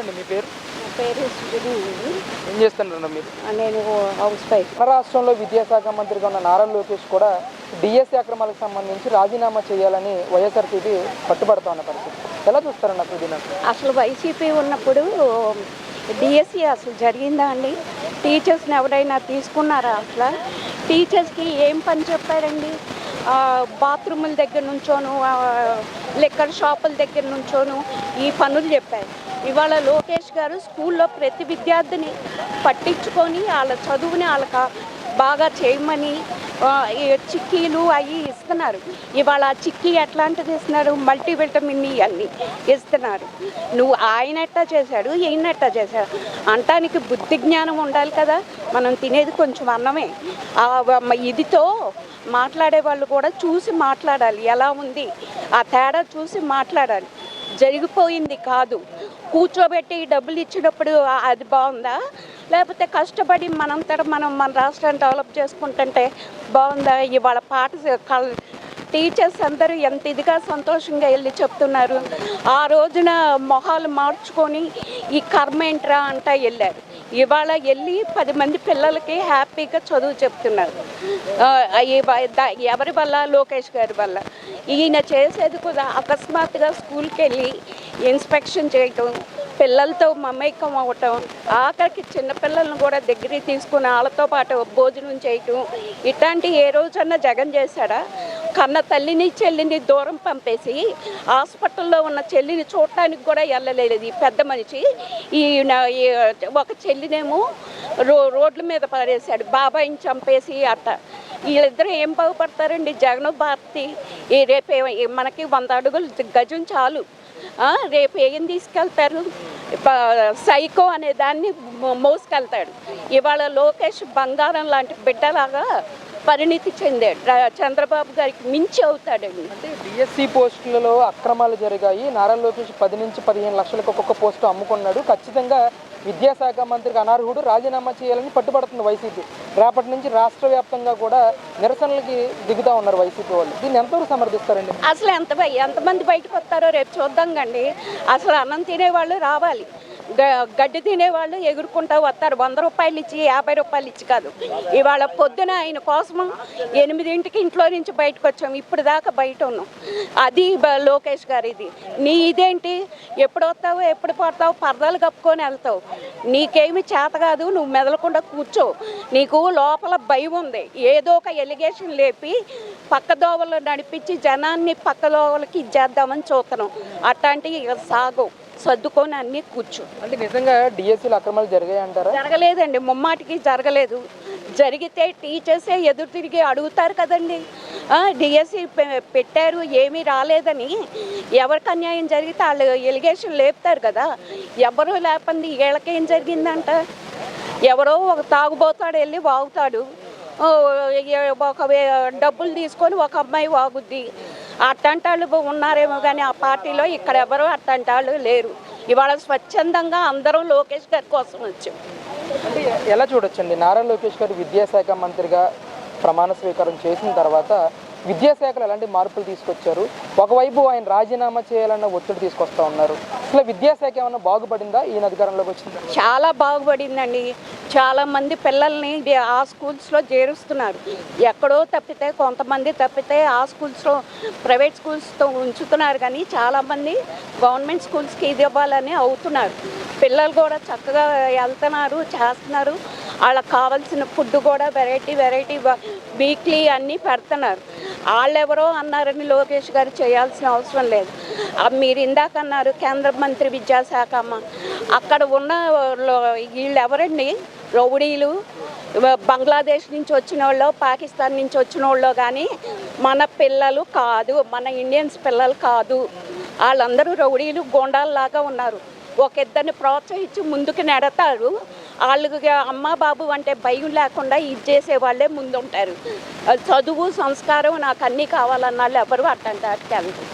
అండి మీ పేరు? నా పేరు సుజని. ఏం చేస్తున్నారు మీరు? నేను హౌస్ వైఫ్. మన రాష్ట్రంలో విద్యాశాఖ మంత్రిగా ఉన్న నారా లోకేష్ కూడా డిఎస్సి అక్రమాలకు సంబంధించి రాజీనామా చేయాలని వైఎస్ఆర్సీపీ పట్టుబడతా ఉన్న పరిస్థితి. ఎలా చూస్తారన్న దీని? అసలు వైసీపీ ఉన్నప్పుడు డిఎస్సి అసలు జరిగిందా అండి? టీచర్స్ని ఎవరైనా తీసుకున్నారా? అసలు టీచర్స్కి ఏం పని చెప్పారండి? బాత్రూముల దగ్గర నుంచోను, లిక్కర్ షాపుల దగ్గర నుంచోను ఈ పనులు చెప్పారు. ఇవాళ లోకేష్ గారు స్కూల్లో ప్రతి విద్యార్థిని పట్టించుకొని వాళ్ళ చదువుని వాళ్ళకి బాగా చేయమని చిక్కీలు అవి ఇస్తున్నారు. ఇవాళ చిక్కీ ఎట్లాంటిది ఇస్తున్నారు? మల్టీవిటమిన్ అన్నీ ఇస్తున్నారు. నువ్వు ఆయన ఎట్టా చేశాడు, ఈయన ఎట్టా చేశాడు అంటానికి బుద్ధి జ్ఞానం ఉండాలి కదా. మనం తినేది కొంచెం అన్నమే. ఇదితో మాట్లాడే వాళ్ళు కూడా చూసి మాట్లాడాలి. ఎలా ఉంది ఆ తేడా చూసి మాట్లాడాలి. జరిగిపోయింది కాదు. కూర్చోబెట్టి డబ్బులు ఇచ్చినప్పుడు అది బాగుందా, లేకపోతే కష్టపడి మనంతట మనం మన రాష్ట్రాన్ని డెవలప్ చేసుకుంటుంటే బాగుందా? ఇవాళ టీచర్స్ అందరూ ఎంత ఇదిగా సంతోషంగా వెళ్ళి చెప్తున్నారు. ఆ రోజున మొహాలు మార్చుకొని ఈ కర్మ ఏంట్రా అంటా వెళ్ళారు. ఇవాళ వెళ్ళి 10 మంది పిల్లలకి హ్యాపీగా చదువు చెప్తున్నారు. ఎవరి వల్ల? లోకేష్ గారి వల్ల. ఈయన చేసేది కూడా అకస్మాత్తుగా స్కూల్కి వెళ్ళి ఇన్స్పెక్షన్ చేయటం, పిల్లలతో మమేకం అవ్వటం, ఆఖరికి చిన్నపిల్లలను కూడా దగ్గరికి తీసుకుని వాళ్ళతో పాటు భోజనం చేయటం, ఇట్లాంటి ఏ రోజన్నా జగన్ చేశాడా? కన్న తల్లిని చెల్లిని దూరం పంపేసి హాస్పిటల్లో ఉన్న చెల్లిని చూడటానికి కూడా వెళ్ళలేదు ఈ పెద్ద మనిషి. ఒక చెల్లినేమో రోడ్ల మీద పడేశాడు, బాబాయిని చంపేసి అట్ట. వీళ్ళిద్దరూ ఏం బాగుపడతారండి? జగన్ భారతి రేపు మనకి 100 అడుగులు గజం చాలు. రేపు ఏం తీసుకెళ్తారు? సైకో అనే దాన్ని మోసుకెళ్తాడు. ఇవాళ లోకేష్ బంగారం లాంటి బిడ్డలాగా పరిణితి చెందాడు. చంద్రబాబు గారికి మించి అవుతాడండి. అంటే డిఎస్సి పోస్టులలో అక్రమాలు జరిగాయి. నారా లోకేష్ 10 నుంచి 15 లక్షలకు ఒక్కొక్క పోస్టు అమ్ముకున్నాడు. ఖచ్చితంగా విద్యాశాఖ మంత్రికి అనర్హుడు, రాజీనామా చేయాలని పట్టుబడుతుంది వైసీపీ. రేపటి నుంచి రాష్ట్ర వ్యాప్తంగా కూడా నిరసనలకి దిగుతూ ఉన్నారు వైసీపీ వాళ్ళు. దీన్ని ఎంతవరకు సమర్థిస్తారండి? అసలు ఎంతమంది బయటకు వస్తారో రేపు చూద్దాం కండి. అసలు అన్నం తినేవాళ్ళు రావాలి, గడ్డి తినేవాళ్ళు ఎగురుకుంటూ వస్తారు. 100 రూపాయలు ఇచ్చి 50 రూపాయలు ఇచ్చి కాదు. ఇవాళ పొద్దున ఆయన కోసం 8ంటికి ఇంట్లో నుంచి బయటకు వచ్చాము. ఇప్పుడు దాకా బయట ఉన్నాం. అది లోకేష్ గారిది. నీ ఇదేంటి? ఎప్పుడు వస్తావు, ఎప్పుడు పడతావు, పరదాలు కప్పుకొని వెళ్తావు. నీకేమి చేత కాదు, నువ్వు మెదలకుండా కూర్చో. నీకు లోపల భయం ఉంది. ఏదో ఒక ఎలిగేషన్ లేపి పక్కదోవలు నడిపించి జనాన్ని పక్కదోవలకి ఇచ్చేద్దామని చూస్తున్నాం. అట్లాంటివి సాగు సర్దుకొని అన్నీ కూర్చో. అంటే నిజంగా డిఎస్సీలు అక్రమాలు జరిగాయి అంటారా? జరగలేదండి, ముమ్మాటికి జరగలేదు. జరిగితే టీచర్సే ఎదురు తిరిగి అడుగుతారు కదండి. డిఎస్సి పెట్టారు ఏమీ రాలేదని. ఎవరికి అన్యాయం జరిగితే వాళ్ళు ఎలిగేషన్ లేపుతారు కదా. ఎవరు లేపంది వీళ్ళకేం జరిగిందంట? ఎవరో ఒక తాగుబోతాడు వెళ్ళి వాగుతాడు, ఒక డబ్బులు తీసుకొని ఒక అమ్మాయి వాగుద్ది. అట్లాంటి వాళ్ళు ఉన్నారేమో కానీ ఆ పార్టీలో ఇక్కడ ఎవరు అట్లాంటి వాళ్ళు లేరు. ఇవాళ స్వచ్ఛందంగా అందరం లోకేష్ గారి కోసం వచ్చాం. అంటే ఎలా చూడొచ్చండి, నారా లోకేష్ గారు విద్యాశాఖ మంత్రిగా ప్రమాణ స్వీకారం చేసిన తర్వాత విద్యాశాఖలో ఎలాంటి మార్పులు తీసుకొచ్చారు? ఒకవైపు ఆయన రాజీనామా చేయాలన్న ఒత్తిడి తీసుకొస్తా ఉన్నారు. అసలు విద్యాశాఖ ఏమన్నా బాగుపడిందా ఈయన అధికారంలోకి వచ్చిందా? చాలా బాగుపడిందండి. చాలామంది పిల్లల్ని ఆ స్కూల్స్లో చేరుస్తున్నారు. ఎక్కడో తప్పితే కొంతమంది తప్పితే ఆ స్కూల్స్లో ప్రైవేట్ స్కూల్స్తో ఉంచుతున్నారు. కానీ చాలామంది గవర్నమెంట్ స్కూల్స్కి ఇది ఇవ్వాలని అవుతున్నారు. పిల్లలు కూడా చక్కగా వెళ్తున్నారు, చేస్తున్నారు. వాళ్ళకి కావాల్సిన ఫుడ్ కూడా వెరైటీ వీక్లీ అన్నీ పెడుతున్నారు. వాళ్ళెవరో అన్నారని లోకేష్ గారు చేయాల్సిన అవసరం లేదు. మీరు ఇందాక అన్నారు కేంద్ర మంత్రి విద్యాశాఖ అమ్మ. అక్కడ ఉన్న వీళ్ళు ఎవరండి? రౌడీలు, బంగ్లాదేశ్ నుంచి వచ్చిన వాళ్ళు, పాకిస్తాన్ నుంచి వచ్చిన వాళ్ళు. కానీ మన పిల్లలు కాదు, మన ఇండియన్స్ పిల్లలు కాదు. వాళ్ళందరూ రౌడీలు, గోండాల్లాగా ఉన్నారు. ఒక ఇద్దరిని ప్రోత్సహించి ముందుకు నెడతారు. వాళ్ళకి అమ్మ బాబు అంటే భయం లేకుండా ఇది చేసే వాళ్ళే ముందుంటారు. చదువు సంస్కారం నాకు అన్నీ కావాలన్న వాళ్ళు ఎవరు అట్లాంటి వాటికి వెళ్తారు.